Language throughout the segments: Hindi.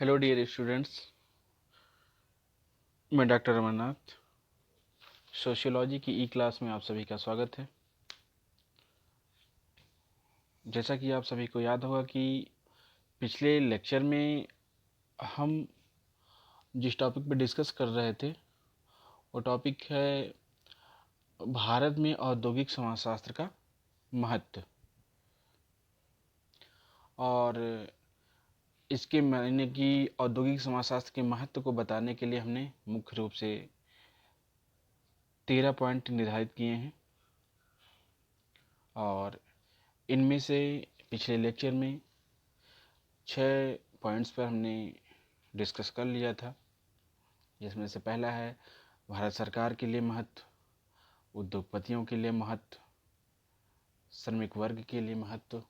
हेलो डियर स्टूडेंट्स, मैं डॉक्टर अमरनाथ। सोशियोलॉजी की ई क्लास में आप सभी का स्वागत है। जैसा कि आप सभी को याद होगा कि पिछले लेक्चर में हम जिस टॉपिक पर डिस्कस कर रहे थे वो टॉपिक है भारत में औद्योगिक समाजशास्त्र का महत्व। और इसके मायने कि औद्योगिक समाजशास्त्र के महत्व को बताने के लिए हमने मुख्य रूप से 13 पॉइंट निर्धारित किए हैं। और इनमें से पिछले लेक्चर में 6 पॉइंट्स पर हमने डिस्कस कर लिया था, जिसमें से पहला है भारत सरकार के लिए महत्व, उद्योगपतियों के लिए महत्व, श्रमिक वर्ग के लिए महत्व,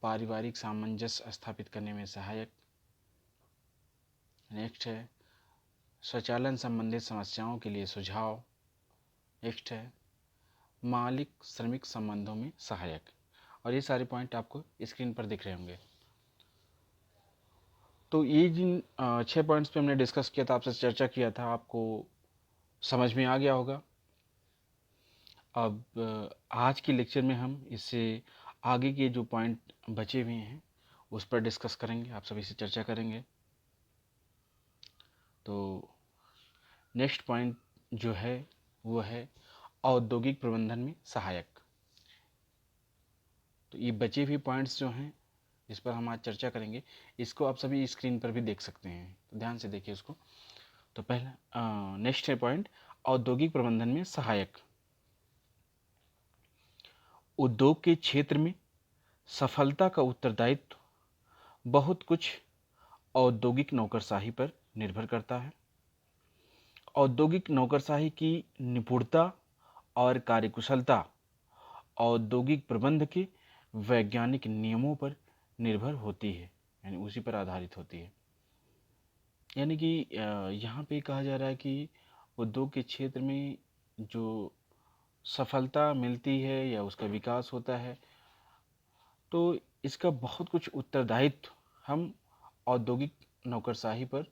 पारिवारिक सामंजस्य स्थापित करने में सहायक। नेक्स्ट है स्वचालन संबंधित समस्याओं के लिए सुझाव। नेक्स्ट है मालिक श्रमिक संबंधों में सहायक। और ये सारे पॉइंट आपको स्क्रीन पर दिख रहे होंगे। तो ये जिन 6 पॉइंट्स पे हमने डिस्कस किया था, आपसे चर्चा किया था, आपको समझ में आ गया होगा। अब आज के लेक्चर में हम इससे आगे के जो पॉइंट बचे हुए हैं उस पर डिस्कस करेंगे, आप सभी से चर्चा करेंगे। तो नेक्स्ट पॉइंट जो है वो है औद्योगिक प्रबंधन में सहायक। तो ये बचे हुए पॉइंट्स जो हैं इस पर हम आज चर्चा करेंगे। इसको आप सभी स्क्रीन पर भी देख सकते हैं, तो ध्यान से देखिए उसको। तो पहला नेक्स्ट है पॉइंट औद्योगिक प्रबंधन में सहायक। उद्योग के क्षेत्र में सफलता का उत्तरदायित्व बहुत कुछ औद्योगिक नौकरशाही पर निर्भर करता है। औद्योगिक नौकरशाही की निपुणता और कार्यकुशलता औद्योगिक प्रबंध के वैज्ञानिक नियमों पर निर्भर होती है, यानी उसी पर आधारित होती है। यानी कि यहाँ पे कहा जा रहा है कि उद्योग के क्षेत्र में जो सफलता मिलती है या उसका विकास होता है, तो इसका बहुत कुछ उत्तरदायित्व हम औद्योगिक नौकरशाही पर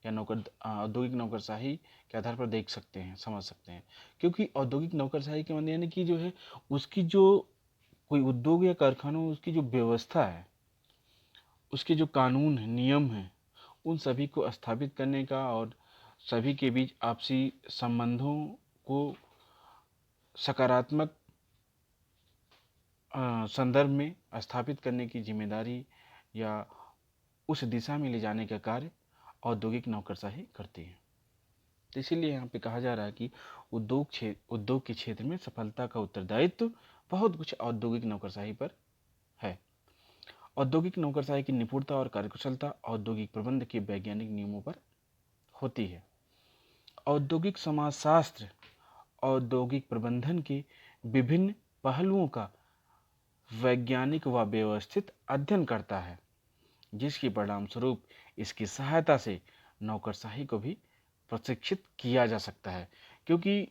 या औद्योगिक नौकरशाही के आधार पर देख सकते हैं, समझ सकते हैं। क्योंकि औद्योगिक नौकरशाही के माने यानी कि जो है उसकी जो कोई उद्योग या कारखाना, उसकी जो व्यवस्था है, उसके जो कानून है, नियम हैं, उन सभी को स्थापित करने का और सभी के बीच आपसी संबंधों को सकारात्मक संदर्भ में स्थापित करने की जिम्मेदारी या उस दिशा में ले जाने का कार्य औद्योगिक नौकरशाही करती है। तो इसीलिए यहाँ पे कहा जा रहा है कि उद्योग के क्षेत्र में सफलता का उत्तरदायित्व बहुत कुछ औद्योगिक नौकरशाही पर है। औद्योगिक नौकरशाही की निपुणता और कार्यकुशलता औद्योगिक प्रबंध के वैज्ञानिक नियमों पर होती है। औद्योगिक समाजशास्त्र औद्योगिक प्रबंधन के विभिन्न पहलुओं का वैज्ञानिक व व्यवस्थित अध्ययन करता है, जिसके परिणाम स्वरूप इसकी सहायता से नौकरशाही को भी प्रशिक्षित किया जा सकता है। क्योंकि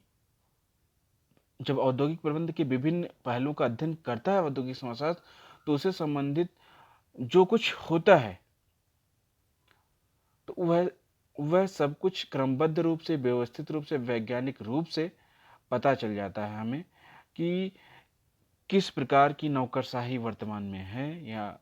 जब औद्योगिक प्रबंध के विभिन्न पहलुओं का अध्ययन करता है औद्योगिक समाजशास्त्र, तो उससे संबंधित जो कुछ होता है तो वह सब कुछ क्रमबद्ध रूप से, व्यवस्थित रूप से, वैज्ञानिक रूप से पता चल जाता है हमें कि किस प्रकार की नौकरशाही वर्तमान में है या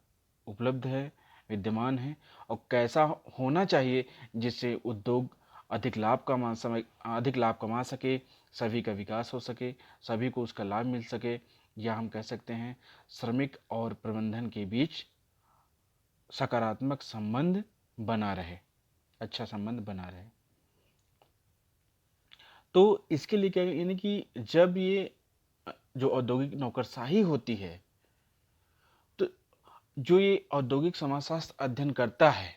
उपलब्ध है, विद्यमान है, और कैसा होना चाहिए जिससे उद्योग अधिक लाभ कमा सके, सभी का विकास हो सके, सभी को उसका लाभ मिल सके, या हम कह सकते हैं श्रमिक और प्रबंधन के बीच सकारात्मक संबंध बना रहे, अच्छा संबंध बना रहे। तो इसके लिए क्या, यानी कि जब ये जो औद्योगिक नौकरशाही होती है, तो जो ये औद्योगिक समाजशास्त्र अध्ययन करता है,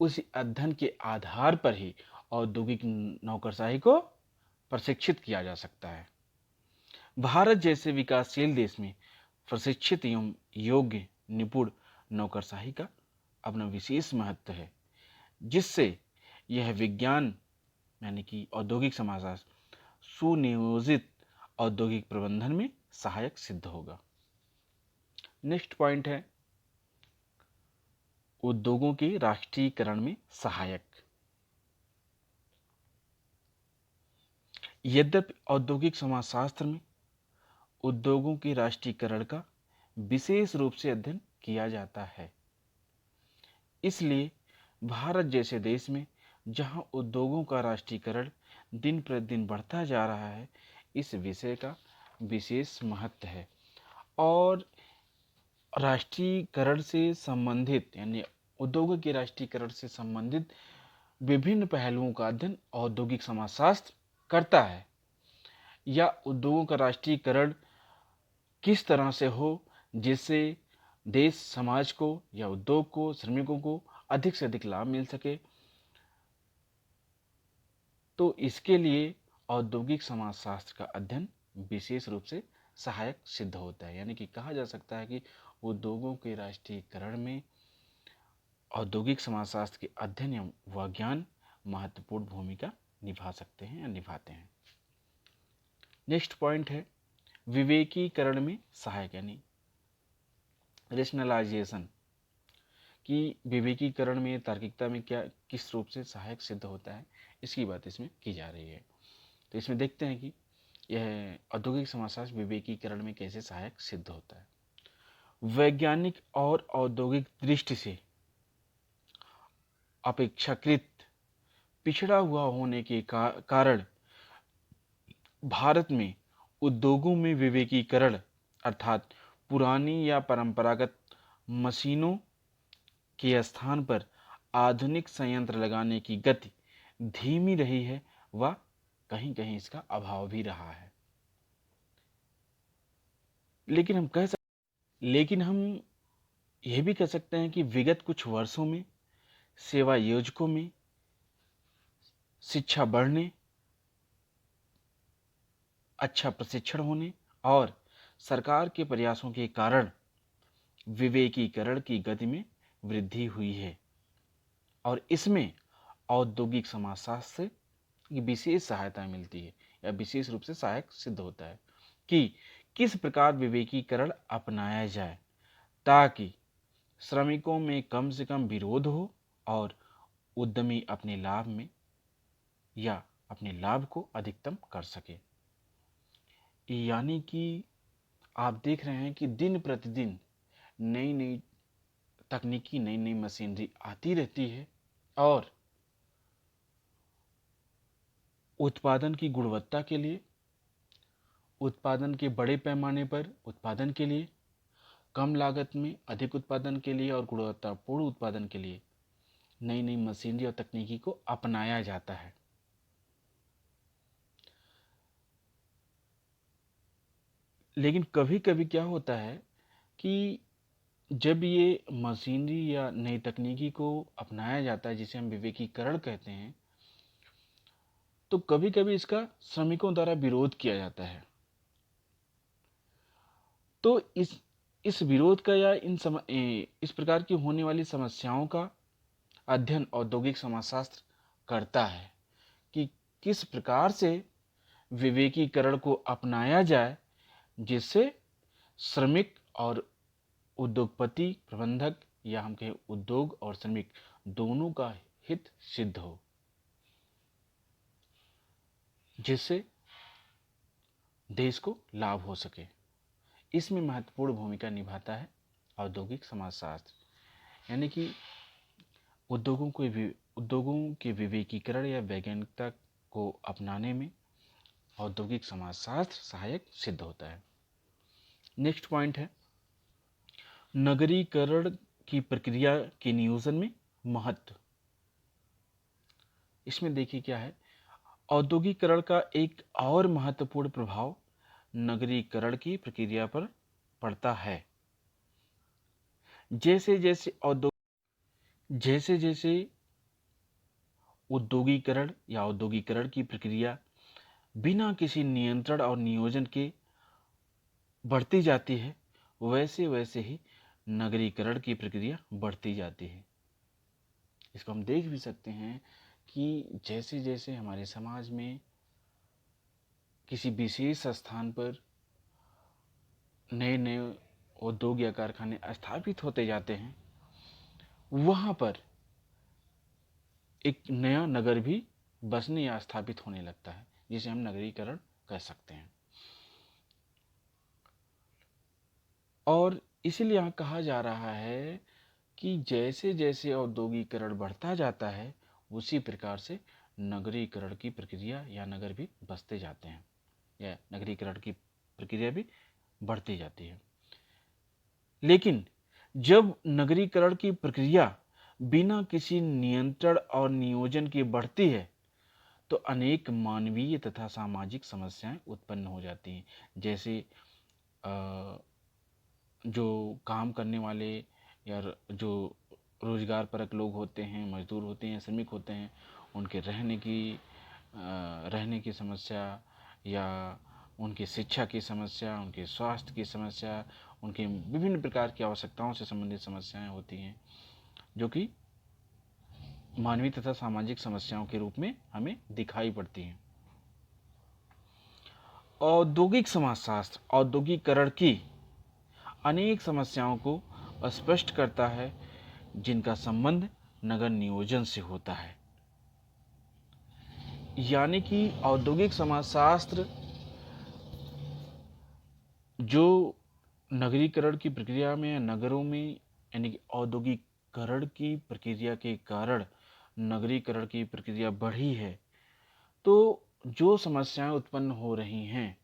उस अध्ययन के आधार पर ही औद्योगिक नौकरशाही को प्रशिक्षित किया जा सकता है। भारत जैसे विकासशील देश में प्रशिक्षित एवं योग्य निपुण नौकरशाही का अपना विशेष महत्व है, जिससे यह विज्ञान यानी कि औद्योगिक समाजशास्त्र सुनियोजित औद्योगिक प्रबंधन में सहायक सिद्ध होगा। नेक्स्ट पॉइंट है उद्योगों के राष्ट्रीयकरण में सहायक। यद्यपि औद्योगिक समाजशास्त्र में उद्योगों के राष्ट्रीयकरण का विशेष रूप से अध्ययन किया जाता है, इसलिए भारत जैसे देश में जहां उद्योगों का राष्ट्रीयकरण दिन प्रतिदिन बढ़ता जा रहा है, इस विषय का विशेष महत्व है। और राष्ट्रीयकरण से संबंधित यानी उद्योगों के राष्ट्रीयकरण से संबंधित विभिन्न पहलुओं का अध्ययन औद्योगिक समाजशास्त्र करता है, या उद्योगों का राष्ट्रीयकरण किस तरह से हो जिससे देश समाज को या उद्योग को श्रमिकों को अधिक से अधिक लाभ मिल सके। तो इसके लिए औद्योगिक समाजशास्त्र का अध्ययन विशेष रूप से सहायक सिद्ध होता है। यानी कि कहा जा सकता है कि उद्योगों के राष्ट्रीयकरण में औद्योगिक समाजशास्त्र के अध्ययन या विज्ञान महत्वपूर्ण भूमिका निभा सकते हैं या निभाते हैं। नेक्स्ट पॉइंट है विवेकीकरण में सहायक, यानी रेशनलाइजेशन कि विवेकीकरण में तार्किकता में क्या किस रूप से सहायक सिद्ध होता है, इसकी बात इसमें की जा रही है। तो इसमें देखते हैं कि यह औद्योगिक समाजशास्त्र विवेकीकरण में कैसे सहायक सिद्ध होता है। वैज्ञानिक और औद्योगिक दृष्टि से अपेक्षाकृत पिछड़ा हुआ होने के कारण भारत में उद्योगों में विवेकीकरण अर्थात पुरानी या परंपरागत मशीनों के स्थान पर आधुनिक संयंत्र लगाने की गति धीमी रही है व कहीं कहीं इसका अभाव भी रहा है। लेकिन हम यह भी कह सकते हैं कि विगत कुछ वर्षों में सेवा योजकों में शिक्षा बढ़ने, अच्छा प्रशिक्षण होने और सरकार के प्रयासों के कारण विवेकीकरण की गति में वृद्धि हुई है, और इसमें औद्योगिक समाजशास्त्र से विशेष सहायता मिलती है या विशेष रूप से सहायक सिद्ध होता है कि किस प्रकार विवेकीकरण अपनाया जाए ताकि श्रमिकों में कम से कम विरोध हो और उद्यमी अपने लाभ में या अपने लाभ को अधिकतम कर सके। यानी कि आप देख रहे हैं कि दिन प्रतिदिन नई नई तकनीकी नई नई मशीनरी आती रहती है और उत्पादन की गुणवत्ता के लिए, उत्पादन के बड़े पैमाने पर उत्पादन के लिए, कम लागत में अधिक उत्पादन के लिए और गुणवत्तापूर्ण उत्पादन के लिए नई नई मशीनरी और तकनीकी को अपनाया जाता है। लेकिन कभी कभी क्या होता है कि जब ये मशीनरी या नई तकनीकी को अपनाया जाता है, जिसे हम विवेकीकरण कहते हैं, तो कभी कभी इसका श्रमिकों द्वारा विरोध किया जाता है। तो इस विरोध का या इस प्रकार की होने वाली समस्याओं का अध्ययन औद्योगिक समाजशास्त्र करता है कि किस प्रकार से विवेकीकरण को अपनाया जाए जिससे श्रमिक और उद्योगपति प्रबंधक या हम कहें उद्योग और श्रमिक दोनों का हित सिद्ध हो, जिससे देश को लाभ हो सके। इसमें महत्वपूर्ण भूमिका निभाता है औद्योगिक समाजशास्त्र। यानी कि उद्योगों के विवेकीकरण या वैज्ञानिकता को अपनाने में औद्योगिक समाजशास्त्र सहायक सिद्ध होता है। नेक्स्ट पॉइंट है नगरीकरण की प्रक्रिया के नियोजन में महत्व। इसमें देखिए क्या है, औद्योगिकरण का एक और महत्वपूर्ण प्रभाव नगरीकरण की प्रक्रिया पर पड़ता है। जैसे जैसे औद्योगिकरण की प्रक्रिया बिना किसी नियंत्रण और नियोजन के बढ़ती जाती है, वैसे वैसे ही नगरीकरण की प्रक्रिया बढ़ती जाती है। इसको हम देख भी सकते हैं कि जैसे जैसे हमारे समाज में किसी विशेष स्थान पर नए नए उद्योग या कारखाने स्थापित होते जाते हैं, वहाँ पर एक नया नगर भी बसने या स्थापित होने लगता है, जिसे हम नगरीकरण कह सकते हैं। और इसीलिए यहाँ कहा जा रहा है कि जैसे जैसे औद्योगिकरण बढ़ता जाता है, उसी प्रकार से नगरीकरण की प्रक्रिया या नगर भी बसते जाते हैं, या नगरीकरण की प्रक्रिया भी बढ़ती जाती है। लेकिन जब नगरीकरण की प्रक्रिया बिना किसी नियंत्रण और नियोजन के बढ़ती है, तो अनेक मानवीय तथा सामाजिक समस्याएं उत्पन्न हो जाती हैं। जैसे जो काम करने वाले या जो रोजगार परक लोग होते हैं, मजदूर होते हैं, श्रमिक होते हैं, उनके रहने की समस्या, या उनकी शिक्षा की समस्या, उनके स्वास्थ्य की समस्या, उनकी विभिन्न प्रकार की आवश्यकताओं से संबंधित समस्याएं होती हैं, जो कि मानवीय तथा सामाजिक समस्याओं के रूप में हमें दिखाई पड़ती हैं। औद्योगिक समाजशास्त्र औद्योगिकरण की अनेक समस्याओं को स्पष्ट करता है, जिनका संबंध नगर नियोजन से होता है। यानी कि औद्योगिक समाजशास्त्र जो नगरीकरण की प्रक्रिया में, नगरों में, यानी कि औद्योगिकरण की प्रक्रिया के कारण नगरीकरण की प्रक्रिया बढ़ी है, तो जो समस्याएं उत्पन्न हो रही हैं,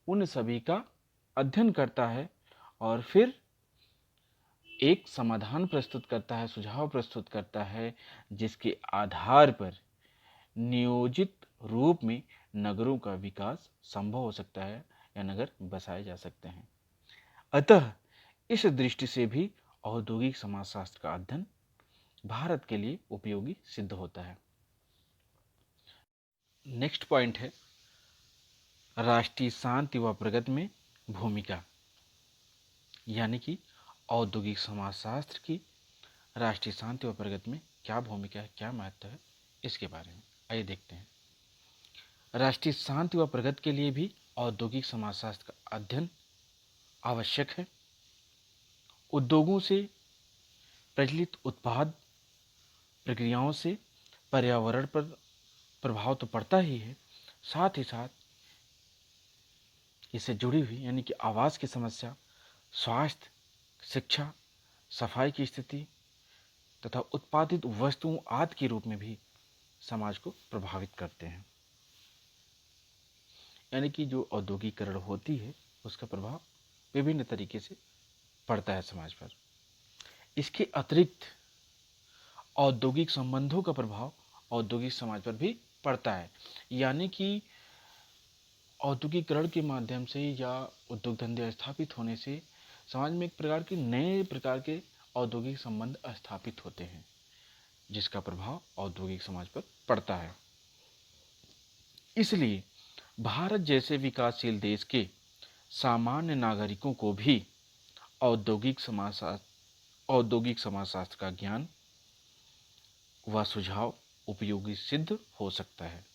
उन सभी का अध्ययन करता है और फिर एक समाधान प्रस्तुत करता है, सुझाव प्रस्तुत करता है, जिसके आधार पर नियोजित रूप में नगरों का विकास संभव हो सकता है या नगर बसाए जा सकते हैं। अतः इस दृष्टि से भी औद्योगिक समाजशास्त्र का अध्ययन भारत के लिए उपयोगी सिद्ध होता है। नेक्स्ट पॉइंट है राष्ट्रीय शांति व प्रगति में भूमिका, यानी कि औद्योगिक समाजशास्त्र की राष्ट्रीय शांति व प्रगति में क्या भूमिका है, क्या महत्व है, इसके बारे में आइए देखते हैं। राष्ट्रीय शांति व प्रगति के लिए भी औद्योगिक समाजशास्त्र का अध्ययन आवश्यक है। उद्योगों से प्रचलित उत्पाद प्रक्रियाओं से पर्यावरण पर प्रभाव तो पड़ता ही है, साथ ही साथ इससे जुड़ी हुई यानी कि आवास की समस्या, स्वास्थ्य, शिक्षा, सफाई की स्थिति तथा उत्पादित वस्तुओं आदि के रूप में भी समाज को प्रभावित करते हैं। यानी कि जो औद्योगिकरण होती है, उसका प्रभाव विभिन्न तरीके से पड़ता है समाज पर। इसके अतिरिक्त औद्योगिक संबंधों का प्रभाव औद्योगिक समाज पर भी पड़ता है। यानी कि औद्योगिकरण के माध्यम से या उद्योग धंधे स्थापित होने से समाज में एक प्रकार के नए प्रकार के औद्योगिक संबंध स्थापित होते हैं, जिसका प्रभाव औद्योगिक समाज पर पड़ता है। इसलिए भारत जैसे विकासशील देश के सामान्य नागरिकों को भी औद्योगिक समाजशास्त्र का ज्ञान व सुझाव उपयोगी सिद्ध हो सकता है।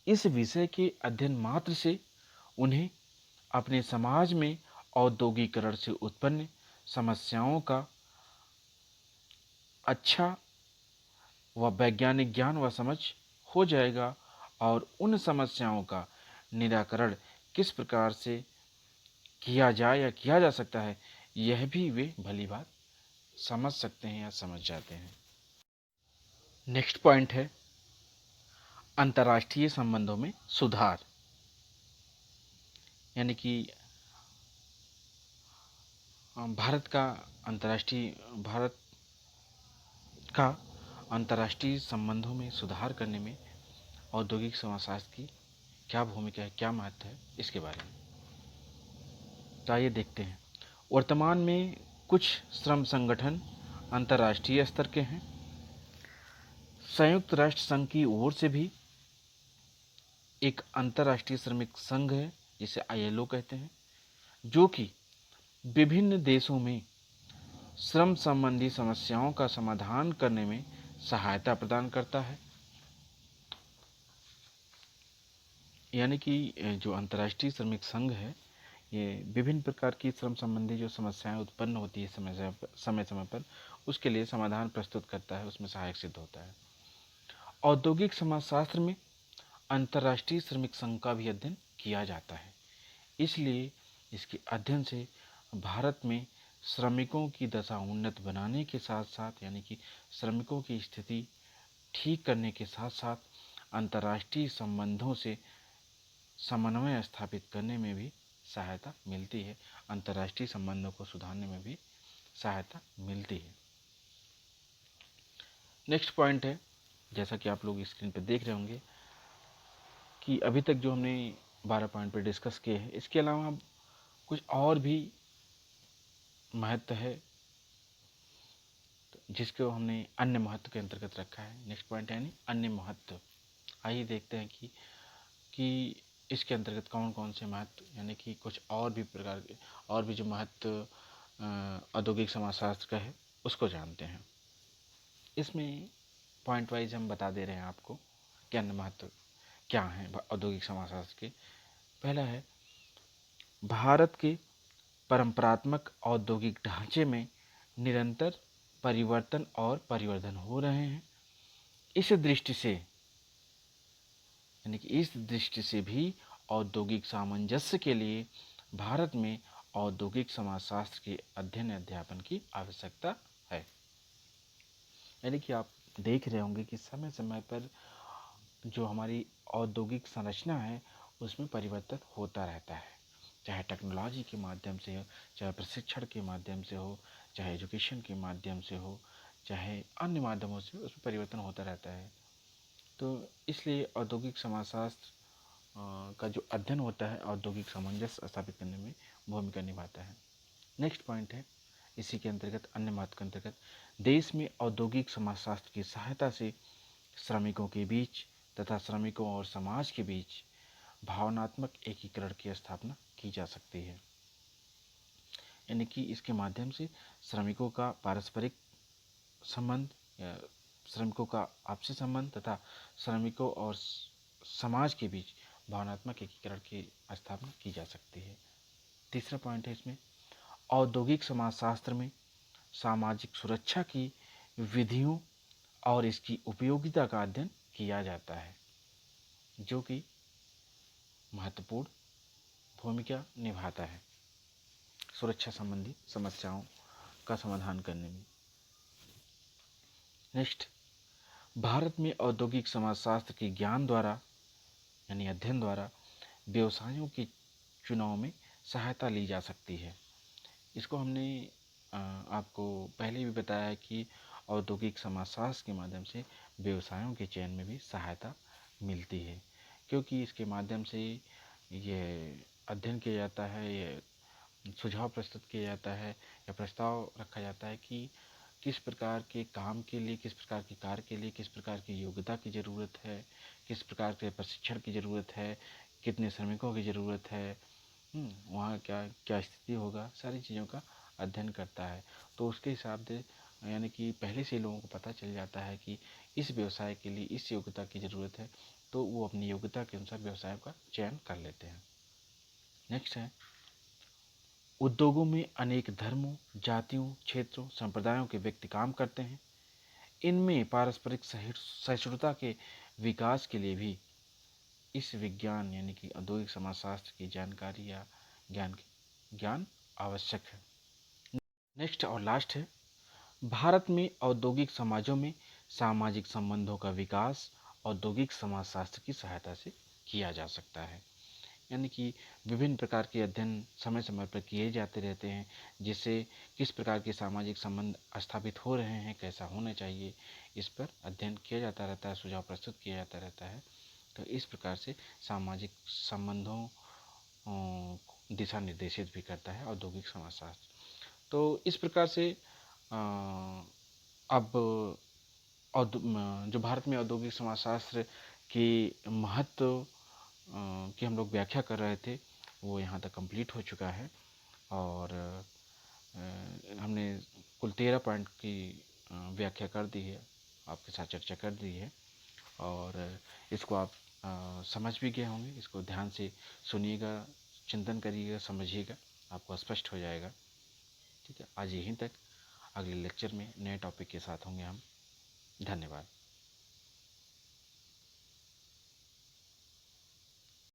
इस विषय के अध्ययन मात्र से उन्हें अपने समाज में औद्योगिकरण से उत्पन्न समस्याओं का अच्छा व वैज्ञानिक ज्ञान व समझ हो जाएगा, और उन समस्याओं का निराकरण किस प्रकार से किया जाए या किया जा सकता है, यह भी वे भली बात समझ सकते हैं या समझ जाते हैं। नेक्स्ट पॉइंट है अंतर्राष्ट्रीय संबंधों में सुधार, यानी कि भारत का अंतर्राष्ट्रीय संबंधों में सुधार करने में औद्योगिक समाजशास्त्र की क्या भूमिका है, क्या महत्व है, इसके बारे में तो आइए देखते हैं। वर्तमान में कुछ श्रम संगठन अंतर्राष्ट्रीय स्तर के हैं। संयुक्त राष्ट्र संघ की ओर से भी एक अंतर्राष्ट्रीय श्रमिक संघ है, जिसे ILO कहते हैं, जो कि विभिन्न देशों में श्रम संबंधी समस्याओं का समाधान करने में सहायता प्रदान करता है। यानी कि जो अंतर्राष्ट्रीय श्रमिक संघ है, ये विभिन्न प्रकार की श्रम संबंधी जो समस्याएं उत्पन्न होती है समय समय पर उसके लिए समाधान प्रस्तुत करता है, उसमें सहायक सिद्ध होता है। औद्योगिक समाजशास्त्र में अंतर्राष्ट्रीय श्रमिक संघ का भी अध्ययन किया जाता है, इसलिए इसके अध्ययन से भारत में श्रमिकों की दशा उन्नत बनाने के साथ साथ, यानी कि श्रमिकों की स्थिति ठीक करने के साथ साथ अंतर्राष्ट्रीय संबंधों से समन्वय स्थापित करने में भी सहायता मिलती है, अंतर्राष्ट्रीय संबंधों को सुधारने में भी सहायता मिलती है। नेक्स्ट पॉइंट है, जैसा कि आप लोग स्क्रीन पर देख रहे होंगे कि अभी तक जो हमने 12 पॉइंट पर डिस्कस किए हैं, इसके अलावा कुछ और भी महत्व है जिसको हमने अन्य महत्व के अंतर्गत रखा है। नेक्स्ट पॉइंट है यानी अन्य महत्व। आइए देखते हैं कि इसके अंतर्गत कौन कौन से महत्व, यानी कि कुछ और भी प्रकार के और भी जो महत्व औद्योगिक समाजशास्त्र का है उसको जानते हैं। इसमें पॉइंट वाइज हम बता दे रहे हैं आपको कि अन्य महत्व क्या हैं औद्योगिक समाजशास्त्र के। पहला है, भारत के परंपरात्मक औद्योगिक ढांचे में निरंतर परिवर्तन और परिवर्धन हो रहे हैं। इस दृष्टि से, यानी कि इस दृष्टि से भी औद्योगिक सामंजस्य के लिए भारत में औद्योगिक समाजशास्त्र के अध्ययन अध्यापन की आवश्यकता है। यानी कि आप देख रहे होंगे कि समय समय पर जो हमारी औद्योगिक संरचना है उसमें परिवर्तन होता रहता है, चाहे टेक्नोलॉजी के माध्यम से हो, चाहे प्रशिक्षण के माध्यम से हो, चाहे एजुकेशन के माध्यम से हो, चाहे अन्य माध्यमों से, उसमें परिवर्तन होता रहता है। तो इसलिए औद्योगिक समाजशास्त्र का जो अध्ययन होता है औद्योगिक सामंजस्य स्थापित करने में भूमिका निभाता है। नेक्स्ट पॉइंट है, इसी के अंतर्गत अन्य महत्व के अंतर्गत, देश में औद्योगिक समाजशास्त्र की सहायता से श्रमिकों के बीच तथा श्रमिकों और समाज के बीच भावनात्मक एकीकरण की स्थापना की जा सकती है। यानी कि इसके माध्यम से श्रमिकों का पारस्परिक संबंध, श्रमिकों का आपसी संबंध तथा श्रमिकों और समाज के बीच भावनात्मक एकीकरण की स्थापना की जा सकती है। तीसरा पॉइंट है इसमें, औद्योगिक समाजशास्त्र में सामाजिक सुरक्षा की विधियों और इसकी उपयोगिता का अध्ययन किया जाता है, जो कि महत्वपूर्ण भूमिका निभाता है सुरक्षा संबंधी समस्याओं का समाधान करने में। नेक्स्ट, भारत में औद्योगिक समाजशास्त्र के ज्ञान द्वारा, यानी अध्ययन द्वारा, व्यवसायों के चुनाव में सहायता ली जा सकती है। इसको हमने आपको पहले भी बताया है कि औद्योगिक समाजशास्त्र के माध्यम से व्यवसायों के चयन में भी सहायता मिलती है, क्योंकि इसके माध्यम से ये अध्ययन किया जाता है, ये सुझाव प्रस्तुत किया जाता है या प्रस्ताव रखा जाता है कि किस प्रकार के काम के लिए, किस प्रकार के कार्य के लिए किस प्रकार की योग्यता की ज़रूरत है, किस प्रकार के प्रशिक्षण की ज़रूरत है, कितने श्रमिकों की ज़रूरत है, वहाँ क्या क्या स्थिति होगा, सारी चीज़ों का अध्ययन करता है। तो उसके हिसाब से, यानी कि पहले से लोगों को पता चल जाता है कि इस व्यवसाय के लिए इस योग्यता की ज़रूरत है, तो वो अपनी योग्यता के अनुसार व्यवसाय का चयन कर लेते हैं। नेक्स्ट है, उद्योगों में अनेक धर्मों, जातियों, क्षेत्रों, संप्रदायों के व्यक्ति काम करते हैं। इनमें पारस्परिक सहिष्णुता के विकास के लिए भी इस विज्ञान, यानी कि औद्योगिक समाजशास्त्र की जानकारी या ज्ञान आवश्यक है। नेक्स्ट और लास्ट है, भारत में औद्योगिक समाजों में सामाजिक संबंधों का विकास औद्योगिक समाजशास्त्र की सहायता से किया जा सकता है। यानी कि विभिन्न प्रकार के अध्ययन समय समय पर किए जाते रहते हैं, जिससे किस प्रकार के सामाजिक संबंध स्थापित हो रहे हैं, कैसा होना चाहिए, इस पर अध्ययन किया जाता रहता है, सुझाव प्रस्तुत किया जाता रहता है। तो इस प्रकार से सामाजिक संबंधों दिशा निर्देशित भी करता है औद्योगिक समाजशास्त्र। तो इस प्रकार से अब जो भारत में औद्योगिक समाजशास्त्र के महत्व की हम लोग व्याख्या कर रहे थे, वो यहाँ तक कंप्लीट हो चुका है। और हमने कुल 13 पॉइंट की व्याख्या कर दी है, आपके साथ चर्चा कर दी है, और इसको आप समझ भी गए होंगे। इसको ध्यान से सुनिएगा, चिंतन करिएगा, समझिएगा, आपको स्पष्ट हो जाएगा। ठीक है, आज यहीं तक। अगले लेक्चर में नए टॉपिक के साथ होंगे हम। धन्यवाद।